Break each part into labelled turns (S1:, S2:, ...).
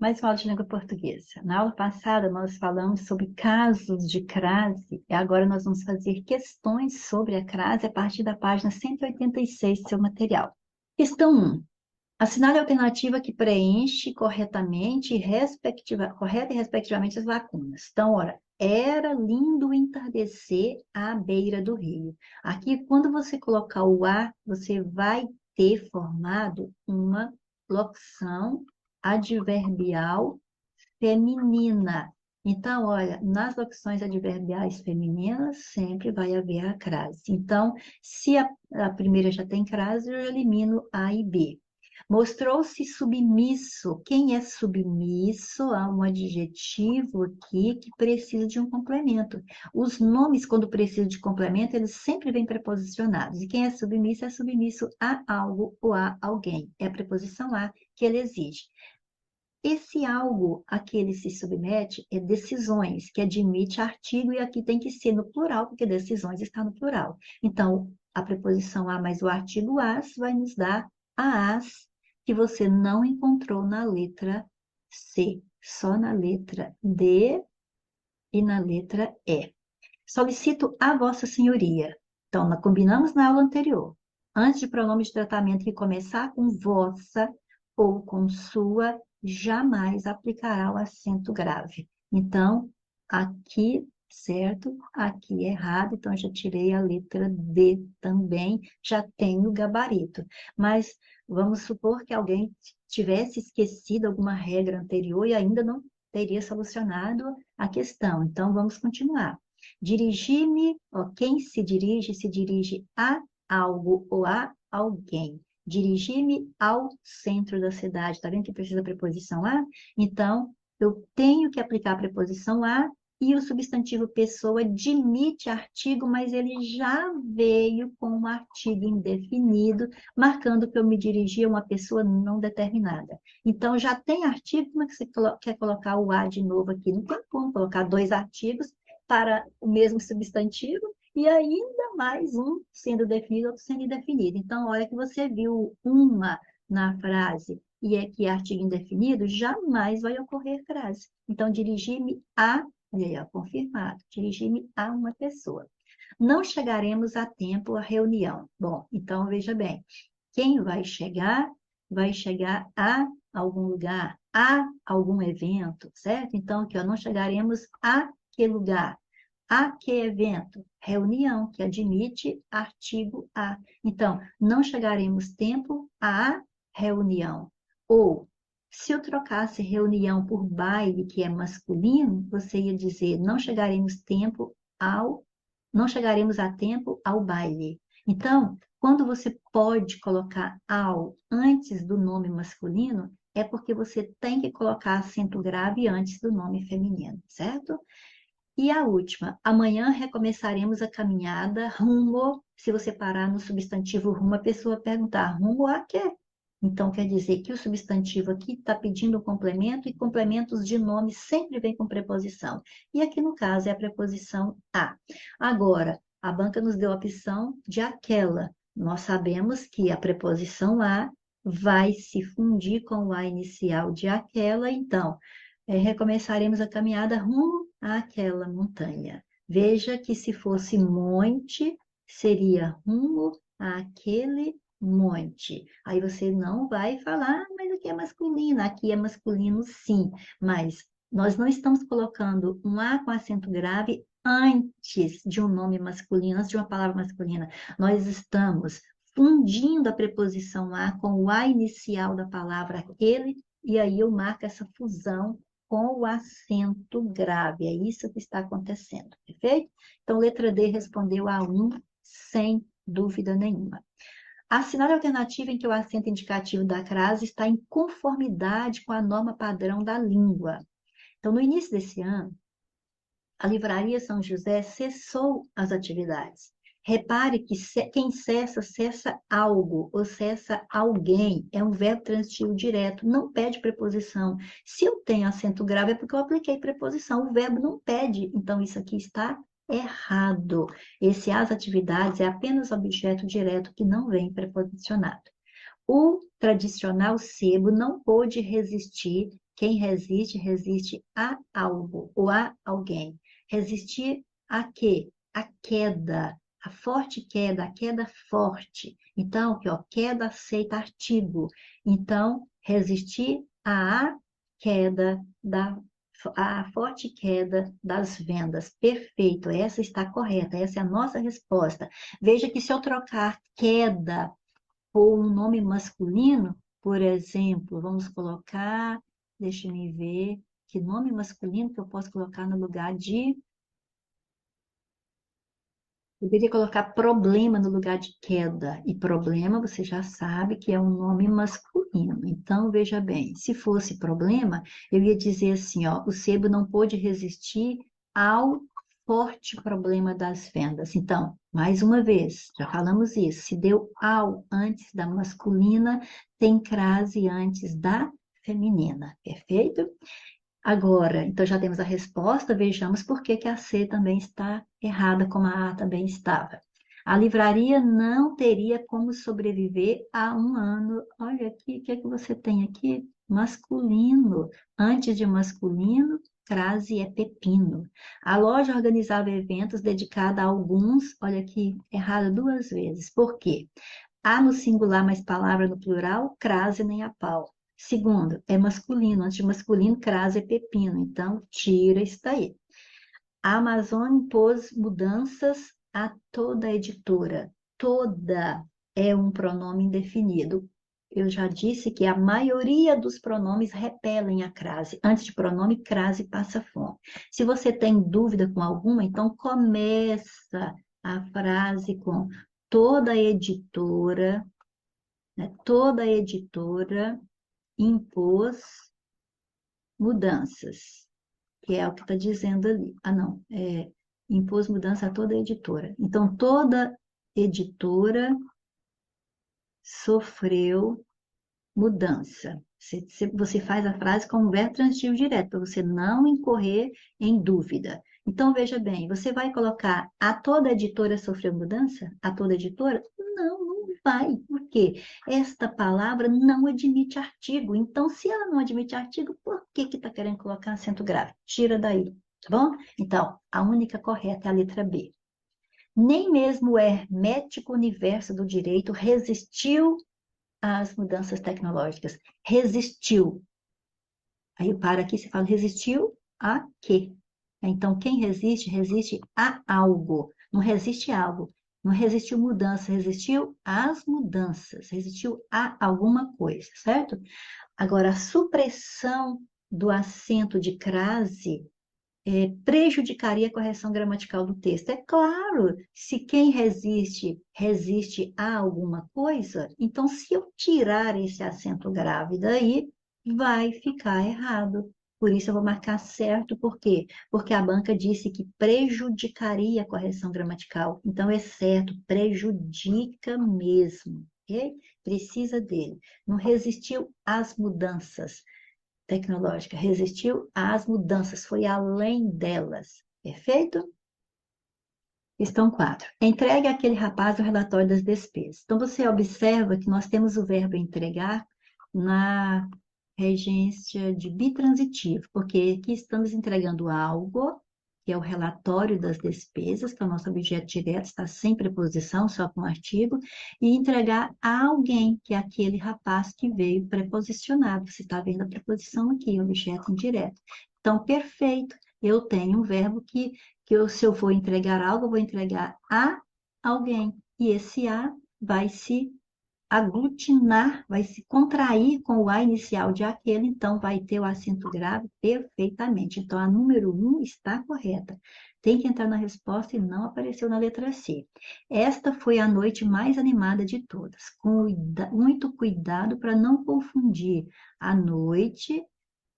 S1: Mais uma aula de língua portuguesa. Na aula passada, nós falamos sobre casos de crase, e agora nós vamos fazer questões sobre a crase a partir da página 186 do seu material. Questão 1. Assinale a alternativa que preenche corretamente correta e respectivamente as lacunas. Então, ora, era lindo entardecer à beira do rio. Aqui, quando você colocar o a, você vai ter formado uma locução adverbial feminina. Então, olha, nas locuções adverbiais femininas sempre vai haver a crase. Então, se a primeira já tem crase, eu elimino A e B. Mostrou-se submisso. Quem é submisso? Há um adjetivo aqui que precisa de um complemento. Os nomes, quando precisam de complemento, eles sempre vêm preposicionados. E quem é submisso a algo ou a alguém. É a preposição a que ele exige. Esse algo a que ele se submete é decisões, que admite artigo, e aqui tem que ser no plural, porque decisões está no plural. Então, a preposição a mais o artigo as vai nos dar a as que você não encontrou na letra C, só na letra D e na letra E. Solicito a Vossa Senhoria. Então, nós combinamos na aula anterior. Antes de pronome de tratamento que começar com vossa ou com sua, jamais aplicará o acento grave. Então, aqui certo, aqui errado, então já tirei a letra D também, já tenho o gabarito. Mas vamos supor que alguém tivesse esquecido alguma regra anterior e ainda não teria solucionado a questão. Então, vamos continuar. Dirigir-me, quem se dirige a algo ou a alguém. Dirigir-me ao centro da cidade. Está vendo que precisa da preposição a? Então, eu tenho que aplicar a preposição a e o substantivo pessoa admite artigo, mas ele já veio com um artigo indefinido, marcando que eu me dirigi a uma pessoa não determinada. Então, já tem artigo, como é que você quer colocar o a de novo aqui? Não tem como colocar dois artigos para o mesmo substantivo, e ainda mais um sendo definido, outro sendo indefinido. Então, olha que você viu uma na frase e é que é artigo indefinido, jamais vai ocorrer crase. Então, dirigir-me a, olha aí, ó, confirmado, dirigir-me a uma pessoa. Não chegaremos a tempo à reunião. Bom, então veja bem, quem vai chegar a algum lugar, a algum evento, certo? Então, aqui, ó, não chegaremos a que lugar? A que evento? Reunião, que admite artigo a. Então, não chegaremos tempo à reunião. Ou, se eu trocasse reunião por baile, que é masculino, você ia dizer, não chegaremos a tempo ao baile. Então, quando você pode colocar ao antes do nome masculino, é porque você tem que colocar acento grave antes do nome feminino, certo? E a última, amanhã recomeçaremos a caminhada rumo, se você parar no substantivo rumo, a pessoa perguntar, rumo a quê? Então, quer dizer que o substantivo aqui está pedindo um complemento, e complementos de nome sempre vem com preposição. E aqui, no caso, é a preposição a. Agora, a banca nos deu a opção de aquela. Nós sabemos que a preposição a vai se fundir com o a inicial de aquela, então, recomeçaremos a caminhada rumo àquela montanha. Veja que se fosse monte, seria rumo àquele monte. Aí você não vai falar, mas aqui é masculino. Aqui é masculino, sim, mas nós não estamos colocando um A com acento grave antes de um nome masculino, antes de uma palavra masculina. Nós estamos fundindo a preposição a com o a inicial da palavra aquele, e aí eu marco essa fusão com o acento grave. É isso que está acontecendo, perfeito? Então, letra D respondeu a 1, sem dúvida nenhuma. Assinale a alternativa em que o acento indicativo da crase está em conformidade com a norma padrão da língua. Então, no início desse ano, a Livraria São José cessou as atividades. Repare que quem cessa, cessa algo, ou cessa alguém. É um verbo transitivo direto, não pede preposição. Se eu tenho acento grave, é porque eu apliquei preposição. O verbo não pede, então isso aqui está errado. Esse as atividades é apenas objeto direto que não vem preposicionado. O tradicional sebo não pôde resistir Quem resiste, resiste a algo ou a alguém. Resistir a quê? A queda, a forte queda, a queda forte. Então, aqui, ó, queda aceita artigo. Então, resistir à queda a forte queda das vendas. Perfeito, essa está correta, essa é a nossa resposta. Veja que se eu trocar queda por um nome masculino, por exemplo, vamos colocar, deixa me ver, que nome masculino que eu posso colocar no lugar de. Eu deveria colocar problema no lugar de queda. E problema, você já sabe que é um nome masculino. Então, veja bem, se fosse problema, eu ia dizer assim, ó, o sebo não pôde resistir ao forte problema das vendas. Então, mais uma vez, já falamos isso, se deu ao antes da masculina, tem crase antes da feminina, perfeito? Agora, então já temos a resposta, vejamos por que que a C também está errada, como a A também estava. A livraria não teria como sobreviver a um ano. Olha aqui, o que é que você tem aqui? Masculino. Antes de masculino, crase é pepino. A loja organizava eventos dedicados a alguns, olha aqui, errado duas vezes. Por quê? A no singular mais palavra no plural, crase nem a pau. Segundo, é masculino. Antes de masculino, crase é pepino. Então, tira isso daí. A Amazon impôs mudanças a toda a editora. Toda é um pronome indefinido. Eu já disse que a maioria dos pronomes repelem a crase. Antes de pronome, crase passa fome. Se você tem dúvida com alguma, então começa a frase com toda editora, né? Toda editora impôs mudanças, que é o que está dizendo ali. Ah, não, impôs mudança a toda editora. Então, toda editora sofreu mudança. Você faz a frase com um verbo transitivo direto, para você não incorrer em dúvida. Então, veja bem, você vai colocar a toda editora sofreu mudança? A toda editora? Não, não vai. Por quê? Esta palavra não admite artigo. Então, se ela não admite artigo, por que que está querendo colocar acento grave? Tira daí, tá bom? Então, a única correta é a letra B. Nem mesmo o hermético universo do direito resistiu às mudanças tecnológicas. Resistiu. Aí para aqui se fala resistiu a quê? Então, quem resiste, resiste a algo. Não resiste a algo. Não resistiu mudança, resistiu às mudanças. Resistiu a alguma coisa, certo? Agora, a supressão do acento de crase prejudicaria a correção gramatical do texto. É claro, se quem resiste, resiste a alguma coisa, então se eu tirar esse acento grave daí, vai ficar errado. Por isso eu vou marcar certo, por quê? Porque a banca disse que prejudicaria a correção gramatical. Então é certo, prejudica mesmo, ok? Precisa dele. Não resistiu às mudanças tecnológica, resistiu às mudanças, foi além delas. Perfeito? Questão 4. Entregue àquele rapaz o relatório das despesas. Então, você observa que nós temos o verbo entregar na regência de bitransitivo, porque aqui estamos entregando algo, que é o relatório das despesas, que é o nosso objeto direto, está sem preposição, só com artigo, e entregar a alguém, que é aquele rapaz que veio preposicionado. Você está vendo a preposição aqui, objeto indireto. Então, perfeito. Eu tenho um verbo se eu for entregar algo, eu vou entregar a alguém. E esse a vai se aglutinar, vai se contrair com o A inicial de aquele, então vai ter o acento grave perfeitamente. Então, a número 1 está correta. Tem que entrar na resposta e não apareceu na letra C. Esta foi a noite mais animada de todas. Com muito cuidado para não confundir a noite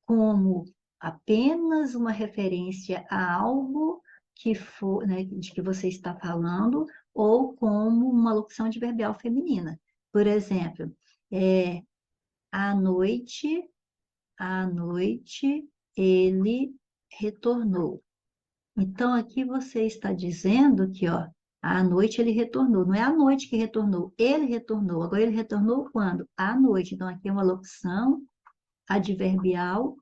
S1: como apenas uma referência a algo que for, né, de que você está falando, ou como uma locução adverbial feminina. Por exemplo, é, à noite, à noite ele retornou. Então, aqui você está dizendo que, ó, à noite ele retornou. Não é à noite que retornou, ele retornou. Agora, ele retornou quando? À noite. Então, aqui é uma locução adverbial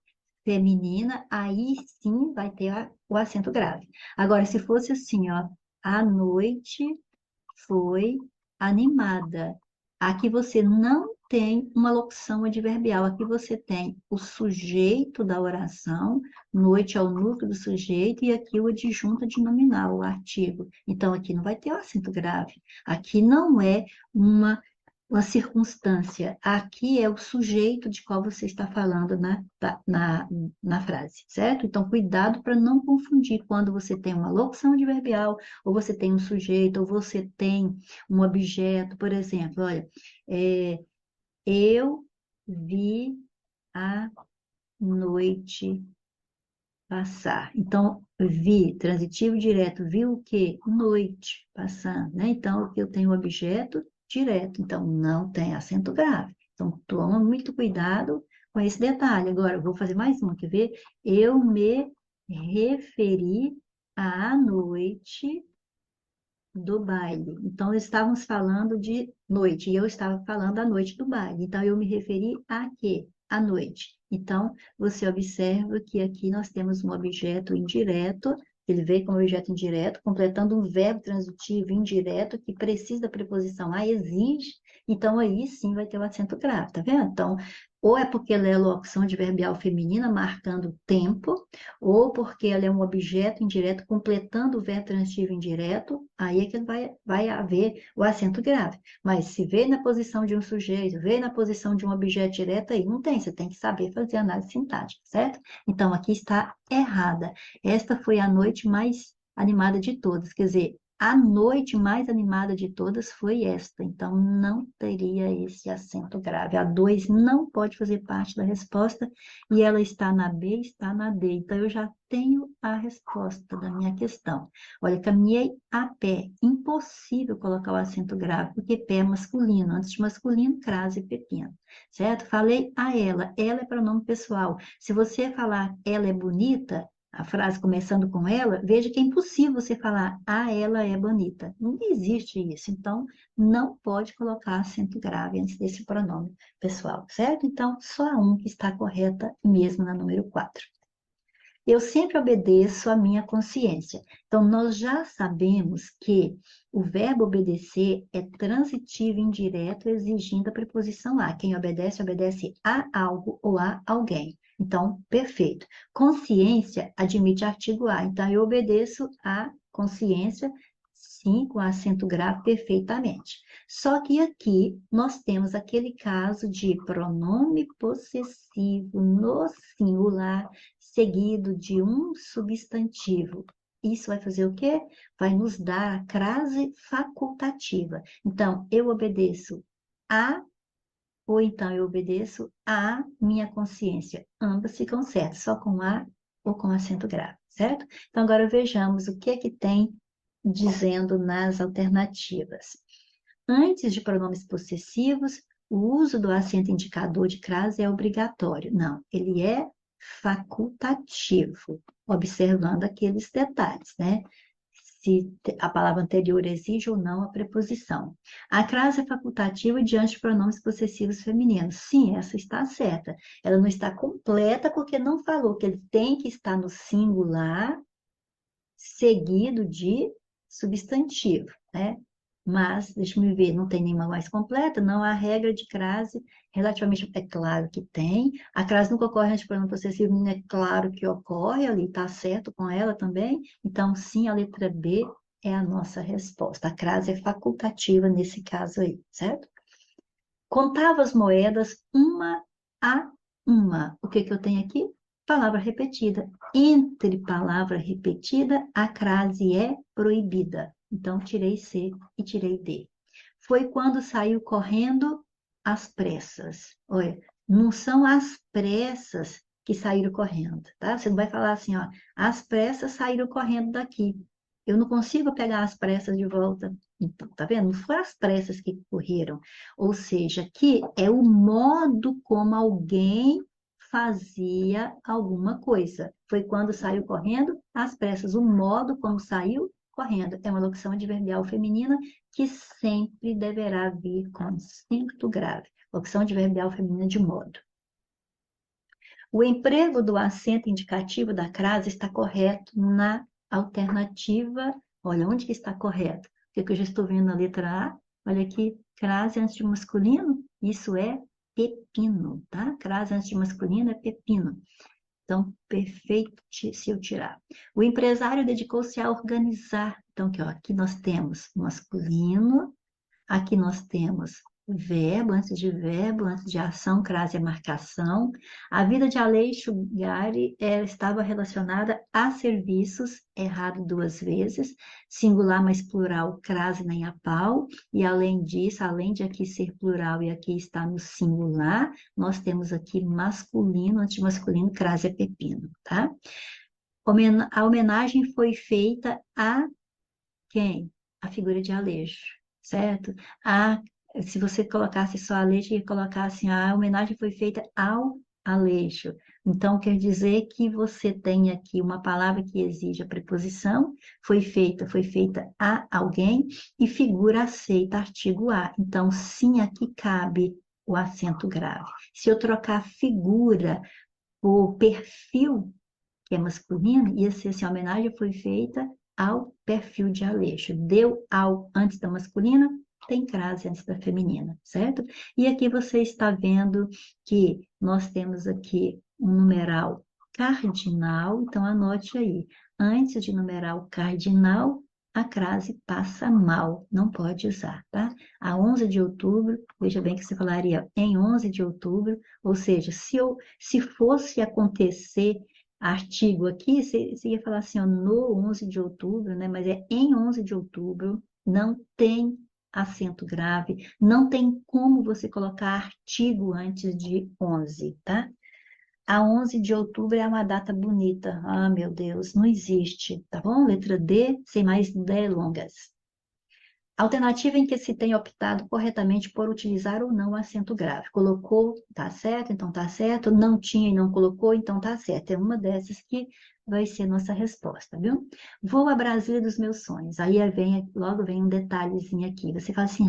S1: feminina, aí sim vai ter o acento grave. Agora, se fosse assim, ó, a noite foi animada. Aqui você não tem uma locução adverbial, aqui você tem o sujeito da oração, noite é o núcleo do sujeito, e aqui o adjunto adnominal, o artigo. Então, aqui não vai ter o acento grave. Aqui não é uma circunstância. Aqui é o sujeito de qual você está falando na frase, certo? Então, cuidado para não confundir quando você tem uma locução adverbial, ou você tem um sujeito, ou você tem um objeto. Por exemplo, olha, eu vi a noite passar. Então, vi, transitivo direto, vi o quê? Noite passando, né? Então, aqui eu tenho o objeto direto, então não tem acento grave. Então, toma muito cuidado com esse detalhe. Agora, eu vou fazer mais uma, quer ver? Eu me referi à noite do baile. Então, estávamos falando de noite, e eu estava falando da noite do baile. Então, eu me referi a quê? À noite. Então, você observa que aqui nós temos um objeto indireto, ele veio como objeto indireto, completando um verbo transitivo indireto que precisa da preposição a, exige, então aí sim vai ter o acento grave, tá vendo? Então, ou é porque ela é locução adverbial feminina, marcando o tempo, ou porque ela é um objeto indireto completando o verbo transitivo indireto, aí é que vai haver o acento grave. Mas se veio na posição de um sujeito, veio na posição de um objeto direto, aí não tem, você tem que saber fazer análise sintática, certo? Então, aqui está errada. Esta foi a noite mais animada de todas, quer dizer, a noite mais animada de todas foi esta, então não teria esse acento grave. A 2 não pode fazer parte da resposta, e ela está na B, está na D. Então, eu já tenho a resposta da minha questão. Olha, caminhei a pé. Impossível colocar o acento grave, porque pé é masculino. Antes de masculino, crase e pepino. Certo? Falei a ela. Ela é pronome pessoal. Se você falar ela é bonita, a frase começando com ela, veja que é impossível você falar ela é bonita. Não existe isso. Então, não pode colocar acento grave antes desse pronome pessoal, certo? Então, só a 1 que está correta mesmo na número 4. Eu sempre obedeço à minha consciência. Então, nós já sabemos que o verbo obedecer é transitivo indireto, exigindo a preposição a. Quem obedece, obedece a algo ou a alguém. Então, perfeito. Consciência admite artigo a. Então, eu obedeço à consciência, sim, com acento grave, perfeitamente. Só que aqui nós temos aquele caso de pronome possessivo no singular, seguido de um substantivo. Isso vai fazer o quê? Vai nos dar a crase facultativa. Então, eu obedeço a, ou então eu obedeço a minha consciência. Ambas ficam certas, só com a ou com acento grave, certo? Então, agora vejamos o que é que tem dizendo nas alternativas. Antes de pronomes possessivos, o uso do acento indicador de crase é obrigatório. Não, ele é facultativo, observando aqueles detalhes, né? Se a palavra anterior exige ou não a preposição. A crase é facultativa diante de pronomes possessivos femininos. Sim, essa está certa. Ela não está completa porque não falou que ele tem que estar no singular seguido de substantivo, né? Mas, deixa eu ver, não tem nenhuma mais completa, não há regra de crase relativamente, é claro que tem, a crase nunca ocorre antes de pronome possessivo, é claro que ocorre, ali está certo com ela também, então sim, a letra B é a nossa resposta, a crase é facultativa nesse caso aí, certo? Contava as moedas uma a uma. O que que eu tenho aqui? Palavra repetida. Entre palavra repetida, a crase é proibida. Então, tirei C e tirei D. Foi quando saiu correndo às pressas. Olha, não são as pressas que saíram correndo, tá? Você não vai falar assim, ó, as pressas saíram correndo daqui. Eu não consigo pegar as pressas de volta. Então, tá vendo? Não foram as pressas que correram. Ou seja, que é o modo como alguém fazia alguma coisa. Foi quando saiu correndo às pressas. O modo como saiu correndo. É uma locução adverbial feminina que sempre deverá vir com acento grave. Locução adverbial feminina de modo. O emprego do acento indicativo da crase está correto na alternativa. Olha, onde que está correto? O que eu já estou vendo na letra A? Olha aqui, crase antes de masculino, isso é pepino, tá? Crase antes de masculino é pepino. Então, perfeito se eu tirar. O empresário dedicou-se a organizar. Então, aqui, ó, aqui nós temos masculino, aqui nós temos verbo, antes de ação, crase é marcação. A vida de Aleixo Gari estava relacionada a serviços, errado 2 vezes, singular, mas plural, crase nem a pau. E além disso, além de aqui ser plural e aqui está no singular, nós temos aqui masculino, antes de masculino, crase é pepino, tá? A homenagem foi feita a quem? A figura de Aleixo, certo? Se você colocasse só Aleixo, ia colocar assim, a homenagem foi feita ao Aleixo. Então, quer dizer que você tem aqui uma palavra que exige a preposição, foi feita a alguém, e figura aceita, artigo a. Então, sim, aqui cabe o acento grave. Se eu trocar figura por perfil, que é masculino, ia ser assim, a homenagem foi feita ao perfil de Aleixo. Deu ao antes da masculina, tem crase antes da feminina, certo? E aqui você está vendo que nós temos aqui um numeral cardinal, então anote aí. Antes de numeral cardinal, a crase passa mal, não pode usar, tá? A 11 de outubro, veja bem que você falaria em 11 de outubro, ou seja, se fosse acontecer artigo aqui, você ia falar assim, ó, no 11 de outubro, né? Mas é em 11 de outubro, não tem acento grave, não tem como você colocar artigo antes de 11, tá? A 11 de outubro é uma data bonita. Ah, meu Deus, não existe, tá bom? Letra D, sem mais delongas. Alternativa em que se tem optado corretamente por utilizar ou não o acento grave. Colocou, tá certo, então tá certo. Não tinha e não colocou, então tá certo. É uma dessas que vai ser nossa resposta, viu? Vou a Brasília dos meus sonhos. Aí logo vem um detalhezinho aqui. Você fala assim,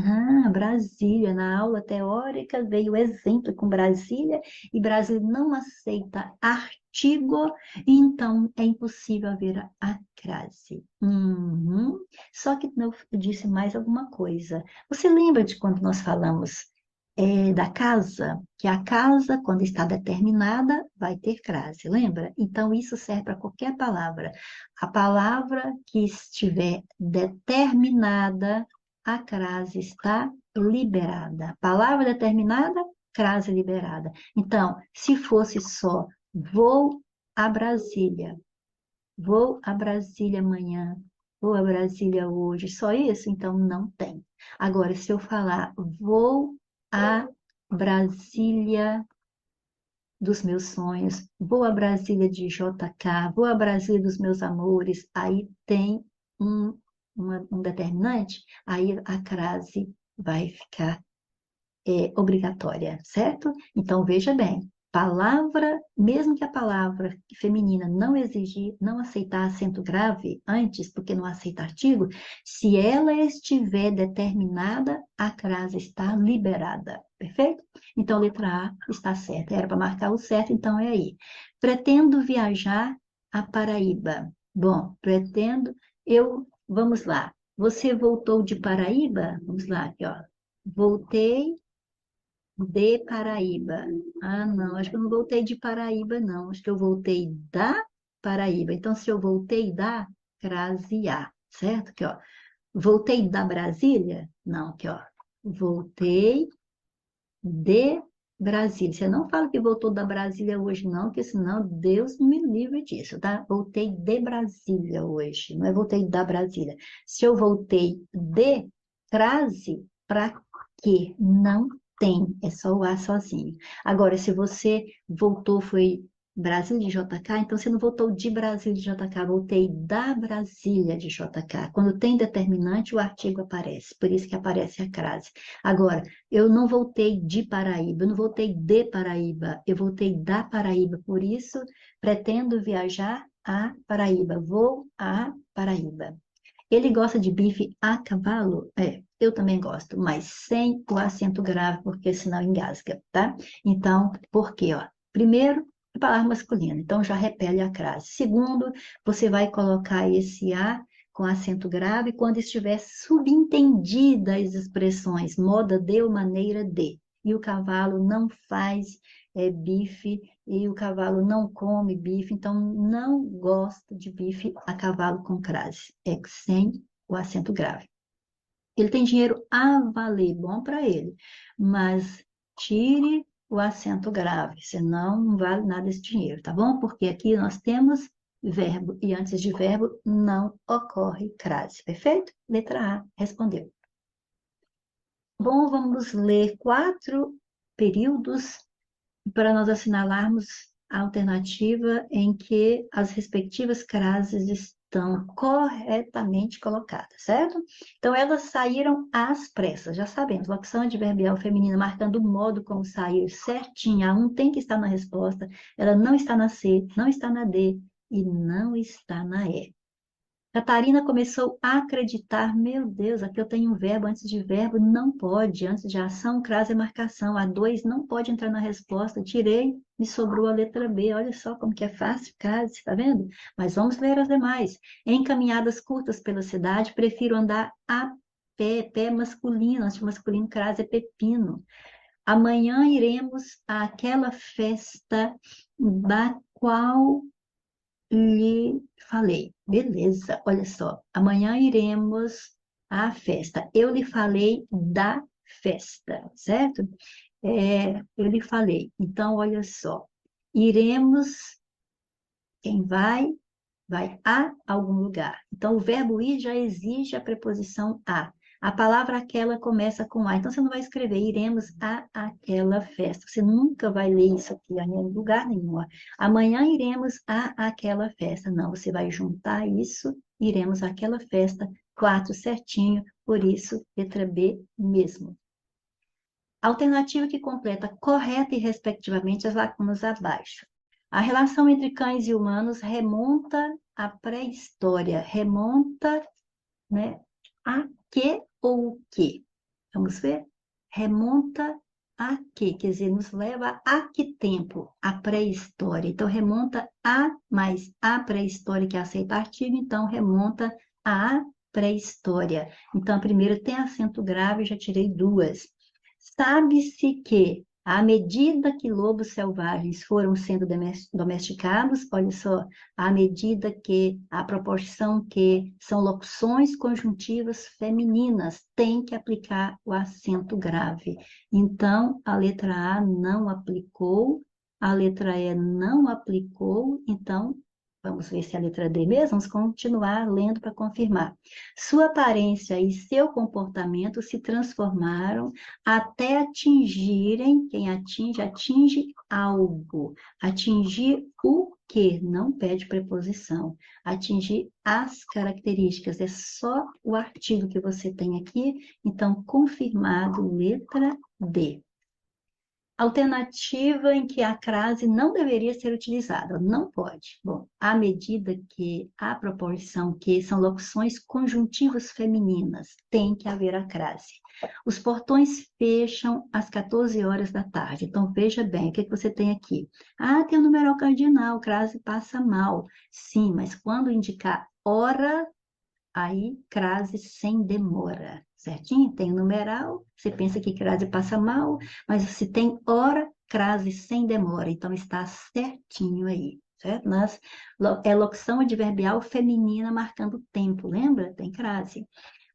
S1: Brasília, na aula teórica veio o exemplo com Brasília, e Brasília não aceita artigo, então é impossível haver a crase. Só que eu disse mais alguma coisa. Você lembra de quando nós falamos da casa? Que a casa, quando está determinada, vai ter crase, lembra? Então, isso serve para qualquer palavra. A palavra que estiver determinada, a crase está liberada. Palavra determinada, crase liberada. Então, se fosse só vou a Brasília, vou a Brasília amanhã, vou a Brasília hoje, só isso? Então não tem. Agora, se eu falar vou a Brasília dos meus sonhos, vou a Brasília de JK, vou a Brasília dos meus amores, aí tem um determinante, aí a crase vai ficar obrigatória, certo? Então veja bem, palavra, mesmo que a palavra feminina não exigir, não aceitar acento grave antes, porque não aceita artigo, se ela estiver determinada, a crase está liberada, perfeito? Então, letra A está certa, era para marcar o certo, então é aí. Pretendo viajar a Paraíba. Bom, vamos lá. Você voltou de Paraíba? Vamos lá, aqui, ó. Voltei de Paraíba. Ah, não, acho que eu não voltei de Paraíba, não. Acho que eu voltei da Paraíba. Então, se eu voltei da, crase A, certo? Aqui, ó. Voltei da Brasília? Não, aqui, ó. Voltei de Brasília. Você não fala que voltou da Brasília hoje, não, porque senão Deus me livre disso, tá? Voltei de Brasília hoje, não é voltei da Brasília. Se eu voltei de crase, para quê? Não tem, é só o A sozinho. Agora, se você voltou, foi Brasília de JK, então você não voltou de Brasília de JK, voltei da Brasília de JK. Quando tem determinante, o artigo aparece, por isso que aparece a crase. Agora, eu não voltei de Paraíba, eu não voltei de Paraíba, eu voltei da Paraíba, por isso pretendo viajar a Paraíba, vou a Paraíba. Ele gosta de bife a cavalo? Eu também gosto, mas sem o acento grave, porque senão engasga, tá? Então, por quê? Ó? Primeiro, palavra masculina, então já repele a crase. Segundo, você vai colocar esse A com acento grave quando estiver subentendida as expressões moda de ou maneira de. E o cavalo não faz bife, e o cavalo não come bife, então não gosta de bife a cavalo com crase, é sem o acento grave. Ele tem dinheiro a valer, bom para ele, mas tire o acento grave, senão não vale nada esse dinheiro, tá bom? Porque aqui nós temos verbo e antes de verbo não ocorre crase, perfeito? Letra A, respondeu. Bom, vamos ler 4 períodos para nós assinalarmos a alternativa em que as respectivas crases estão corretamente colocadas, certo? Então, elas saíram às pressas, já sabemos, locução adverbial feminina marcando o modo como saiu certinho, a 1 tem que estar na resposta, ela não está na C, não está na D e não está na E. Catarina começou a acreditar, meu Deus, aqui eu tenho um verbo antes de verbo, não pode, antes de ação, crase é marcação, a 2 não pode entrar na resposta, tirei, me sobrou a letra B, olha só como que é fácil, crase, tá vendo? Mas vamos ler as demais. Em caminhadas curtas pela cidade, prefiro andar a pé, pé masculino, antes de masculino, crase é pepino. Amanhã iremos àquela festa da qual lhe falei, beleza, olha só, amanhã iremos à festa. Eu lhe falei da festa, certo? Eu lhe falei. Então, olha só, iremos, quem vai, vai a algum lugar. Então, o verbo ir já exige a preposição a. A palavra aquela começa com a. Então, você não vai escrever iremos a aquela festa. Você nunca vai ler isso aqui em lugar nenhum. Amanhã iremos a aquela festa. Não, você vai juntar isso, iremos àquela festa, 4 certinho, por isso, letra B mesmo. Alternativa que completa correta e respectivamente as lacunas abaixo. A relação entre cães e humanos remonta à pré-história. Remonta, né, a que ou o que? Vamos ver? Remonta a que? Quer dizer, nos leva a que tempo? A pré-história. Então, remonta a mais a pré-história que aceita artigo, então remonta à pré-história. Então, a primeira tem acento grave, já tirei 2. Sabe-se que, à medida que lobos selvagens foram sendo domesticados, olha só, à medida que, à proporção que são locuções conjuntivas femininas, tem que aplicar o acento grave. Então, a letra A não aplicou, a letra E não aplicou, então, vamos ver se é a letra D mesmo, vamos continuar lendo para confirmar. Sua aparência e seu comportamento se transformaram até atingirem, quem atinge, atinge algo. Atingir o quê? Não pede preposição. Atingir as características, é só o artigo que você tem aqui, então, confirmado, letra D. Alternativa em que a crase não deveria ser utilizada, não pode. Bom, à medida que, à proporção que são locuções conjuntivas femininas, tem que haver a crase. Os portões fecham às 14 horas da tarde. Então, veja bem, o que você tem aqui? Ah, tem o numeral cardinal, crase passa mal. Sim, mas quando indicar hora, aí crase sem demora, certinho? Tem o numeral, você pensa que crase passa mal, mas se tem hora, crase sem demora, então está certinho aí, certo? É locução adverbial feminina marcando tempo, lembra? Tem crase.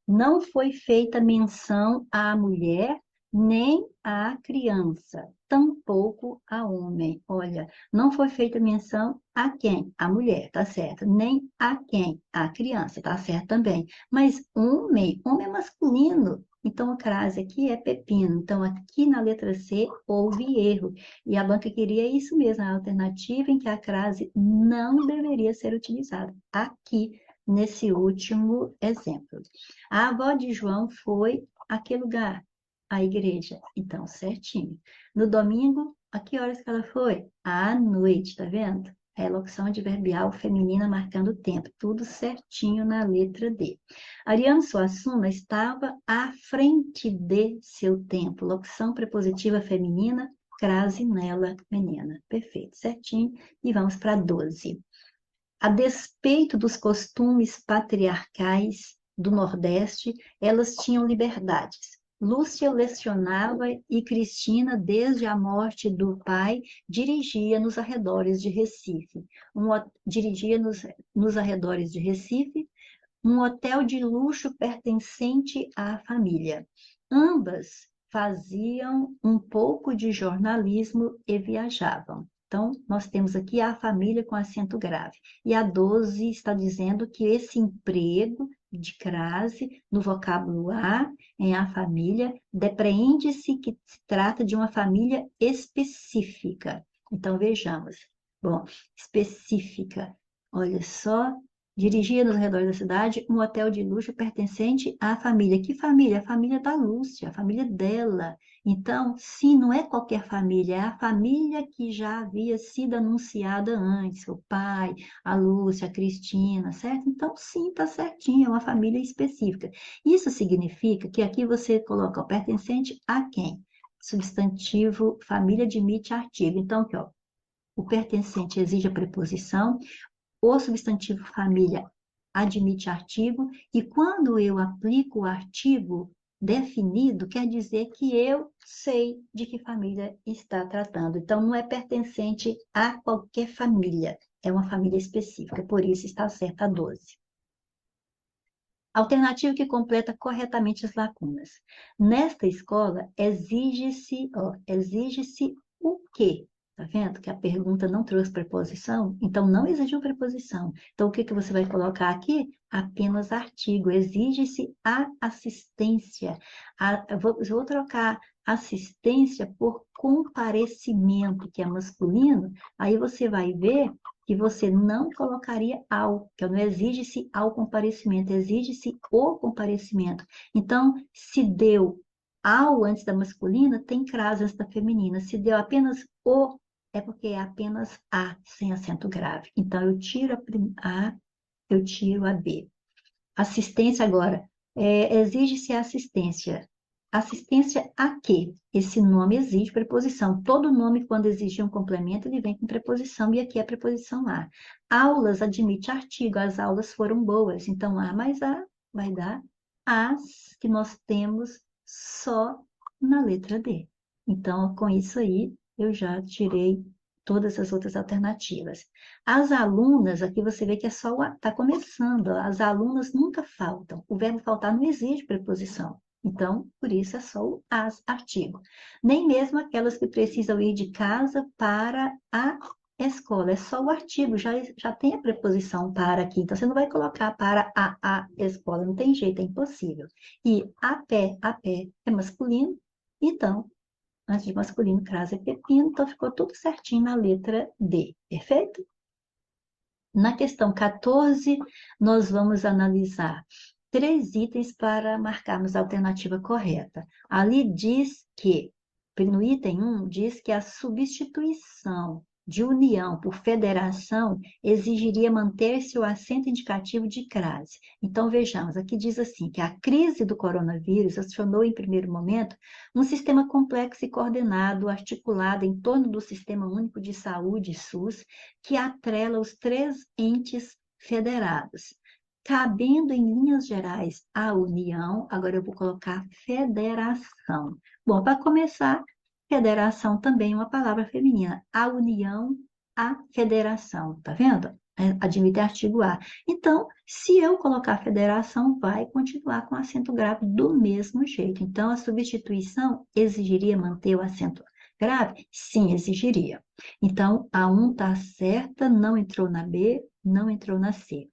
S1: Não foi feita menção à mulher nem à criança, tampouco a homem. Olha, não foi feita menção a quem? A mulher, tá certo? Nem a quem? A criança, tá certo também. Mas homem é masculino. Então, a crase aqui é pepino. Então, aqui na letra C, houve erro. E a banca queria isso mesmo, a alternativa em que a crase não deveria ser utilizada. Aqui, nesse último exemplo. A avó de João foi a que lugar? A igreja. Então, certinho. No domingo, a que horas que ela foi? À noite, tá vendo? É locução adverbial feminina marcando o tempo. Tudo certinho na letra D. Ariano Suassuna estava à frente de seu tempo. Locução prepositiva feminina crase nela, menina. Perfeito, certinho. E vamos para 12. A despeito dos costumes patriarcais do Nordeste, elas tinham liberdades. Lúcia lecionava e Cristina, desde a morte do pai, dirigia nos arredores de Recife. Dirigia nos arredores de Recife um hotel de luxo pertencente à família. Ambas faziam um pouco de jornalismo e viajavam. Então, nós temos aqui a família com acento grave. E a 12 está dizendo que esse emprego de crase no vocábulo a, em a família, depreende-se que se trata de uma família específica. Então, vejamos. Bom, específica. Olha só, dirigia nos arredores da cidade um hotel de luxo pertencente à família. Que família? A família da Lúcia, a família dela. Então, sim, não é qualquer família, é a família que já havia sido anunciada antes, o pai, a Lúcia, a Cristina, certo? Então, sim, está certinho, é uma família específica. Isso significa que aqui você coloca o pertencente a quem? Substantivo, família admite artigo. Então, aqui, ó, o pertencente exige a preposição, o substantivo família admite artigo, e quando eu aplico o artigo definido, quer dizer que eu sei de que família está tratando. Então, não é pertencente a qualquer família, é uma família específica, por isso está certa a 12. Alternativa que completa corretamente as lacunas. Nesta escola, exige-se o quê? Tá vendo que a pergunta não trouxe preposição? Então, não exigiu preposição. Então, o que que você vai colocar aqui? Apenas artigo. Exige-se a assistência. Eu vou trocar assistência por comparecimento, que é masculino. Aí você vai ver que você não colocaria ao, que não exige-se ao comparecimento, exige-se o comparecimento. Então, se deu ao antes da masculina, tem crase antes da feminina. Se deu apenas o, é porque é apenas a, sem acento grave. Então, eu tiro a, eu tiro a B. Assistência agora. Exige-se assistência. Assistência a quê? Esse nome exige preposição. Todo nome, quando exige um complemento, ele vem com preposição, e aqui é a preposição a. Aulas admite artigo, as aulas foram boas. Então, a mais a vai dar as que nós temos só na letra D. Então, com isso aí, eu já tirei todas as outras alternativas. As alunas, aqui você vê que é só está começando, as alunas nunca faltam. O verbo faltar não exige preposição. Então, por isso é só o as, artigo. Nem mesmo aquelas que precisam ir de casa para a escola. É só o artigo, já tem a preposição para aqui. Então, você não vai colocar para a escola, não tem jeito, é impossível. E a pé é masculino, então, antes de masculino, crase é pepino, então ficou tudo certinho na letra D, perfeito? Na questão 14, nós vamos analisar 3 itens para marcarmos a alternativa correta. Ali diz que, no item 1, diz que a substituição de união por federação exigiria manter-se o acento indicativo de crase. Então, vejamos, aqui diz assim, que a crise do coronavírus acionou, em primeiro momento, um sistema complexo e coordenado, articulado em torno do Sistema Único de Saúde, SUS, que atrela os 3 entes federados. Cabendo em linhas gerais a união, agora eu vou colocar federação. Bom, para começar, federação também é uma palavra feminina. A união, a federação, tá vendo? Admite artigo A. Então, se eu colocar federação, vai continuar com acento grave do mesmo jeito. Então, a substituição exigiria manter o acento grave? Sim, exigiria. Então, a 1 está certa, não entrou na B, não entrou na C.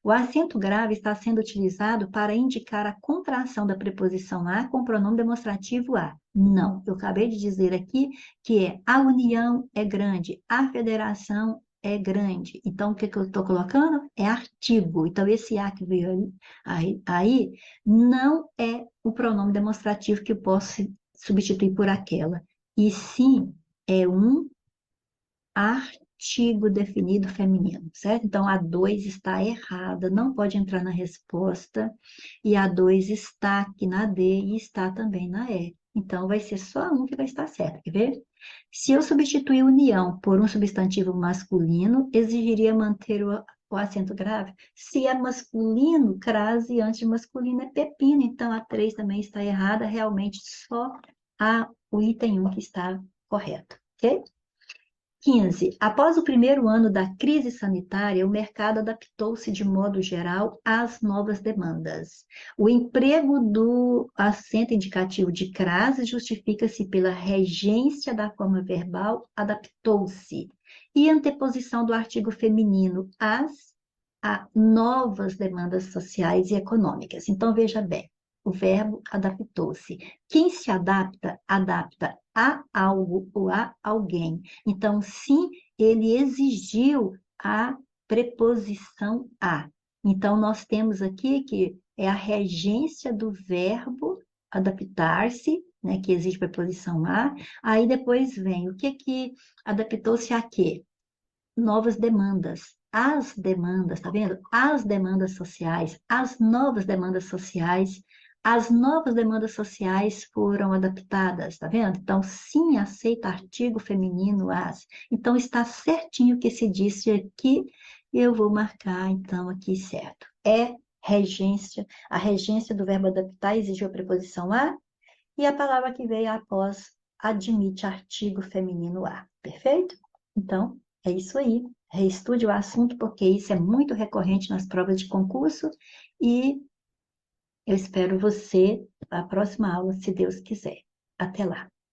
S1: O acento grave está sendo utilizado para indicar a contração da preposição a com o pronome demonstrativo a. Não, eu acabei de dizer aqui que a união é grande, a federação é grande. Então, o que eu estou colocando? É artigo. Então, esse a que veio aí não é o pronome demonstrativo que eu posso substituir por aquela. E sim, é um artigo definido feminino, certo? Então, a 2 está errada, não pode entrar na resposta, e a 2 está aqui na D e está também na E. Então, vai ser só um que vai estar certo, quer ver? Se eu substituir união por um substantivo masculino, exigiria manter o acento grave. Se é masculino, crase antes de masculino é pepino. Então, a 3 também está errada. Realmente, só o item 1 que está correto, ok? 15. Após o primeiro ano da crise sanitária, o mercado adaptou-se de modo geral às novas demandas. O emprego do acento indicativo de crase justifica-se pela regência da forma verbal adaptou-se e anteposição do artigo feminino a novas demandas sociais e econômicas. Então, veja bem, o verbo adaptou-se. Quem se adapta, adapta a algo ou a alguém. Então, sim, ele exigiu a preposição a. Então, nós temos aqui que é a regência do verbo adaptar-se, né, que exige preposição a. Aí depois vem o que adaptou-se a quê? Novas demandas. As demandas, tá vendo? As demandas sociais, as novas demandas sociais foram adaptadas, tá vendo? Então, sim, aceita artigo feminino as. Então, está certinho o que se disse aqui, eu vou marcar, então, aqui certo. É regência, a regência do verbo adaptar exigiu a preposição a, e a palavra que veio após admite artigo feminino a. Perfeito? Então, é isso aí. Reestude o assunto, porque isso é muito recorrente nas provas de concurso e eu espero você na próxima aula, se Deus quiser. Até lá.